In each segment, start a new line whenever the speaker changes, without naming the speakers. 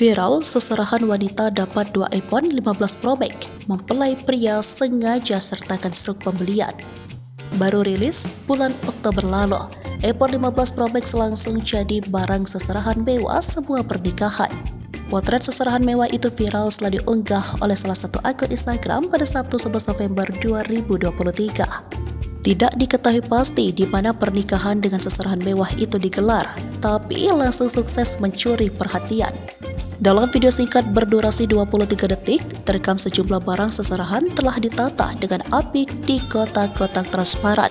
Viral, seserahan wanita dapat 2 iPhone 15 Pro Max, mempelai pria sengaja sertakan struk pembelian. Baru rilis bulan Oktober lalu, iPhone 15 Pro Max langsung jadi barang seserahan mewah sebuah pernikahan. Potret seserahan mewah itu viral setelah diunggah oleh salah satu akun Instagram pada Sabtu 11 November 2023. Tidak diketahui pasti di mana pernikahan dengan seserahan mewah itu digelar, tapi langsung sukses mencuri perhatian. Dalam video singkat berdurasi 23 detik, terekam sejumlah barang seserahan telah ditata dengan apik di kotak-kotak transparan.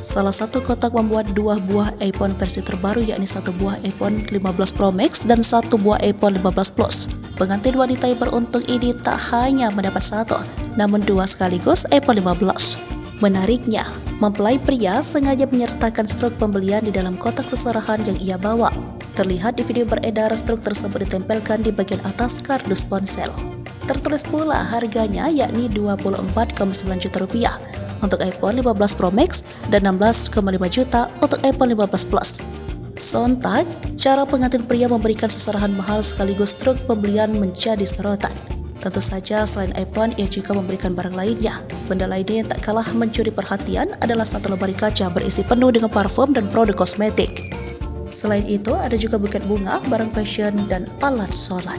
Salah satu kotak membuat 2 buah iPhone versi terbaru, yakni 1 buah iPhone 15 Pro Max dan 1 buah iPhone 15 Plus. Pengantin wanita yang beruntung ini tak hanya mendapat 1, namun 2 sekaligus iPhone 15. Menariknya, mempelai pria sengaja menyertakan struk pembelian di dalam kotak seserahan yang ia bawa. Terlihat di video beredar, struk tersebut ditempelkan di bagian atas kardus ponsel. Tertulis pula harganya, yakni Rp24,9 juta untuk iPhone 15 Pro Max dan Rp16,5 juta untuk iPhone 15 Plus. Sontak, cara pengantin pria memberikan seserahan mahal sekaligus struk pembelian menjadi sorotan. Tentu saja selain iPhone, ia juga memberikan barang lainnya. Benda lainnya yang tak kalah mencuri perhatian adalah 1 lemari kaca berisi penuh dengan parfum dan produk kosmetik. Selain itu, ada juga buket bunga, barang fashion, dan alat sholat.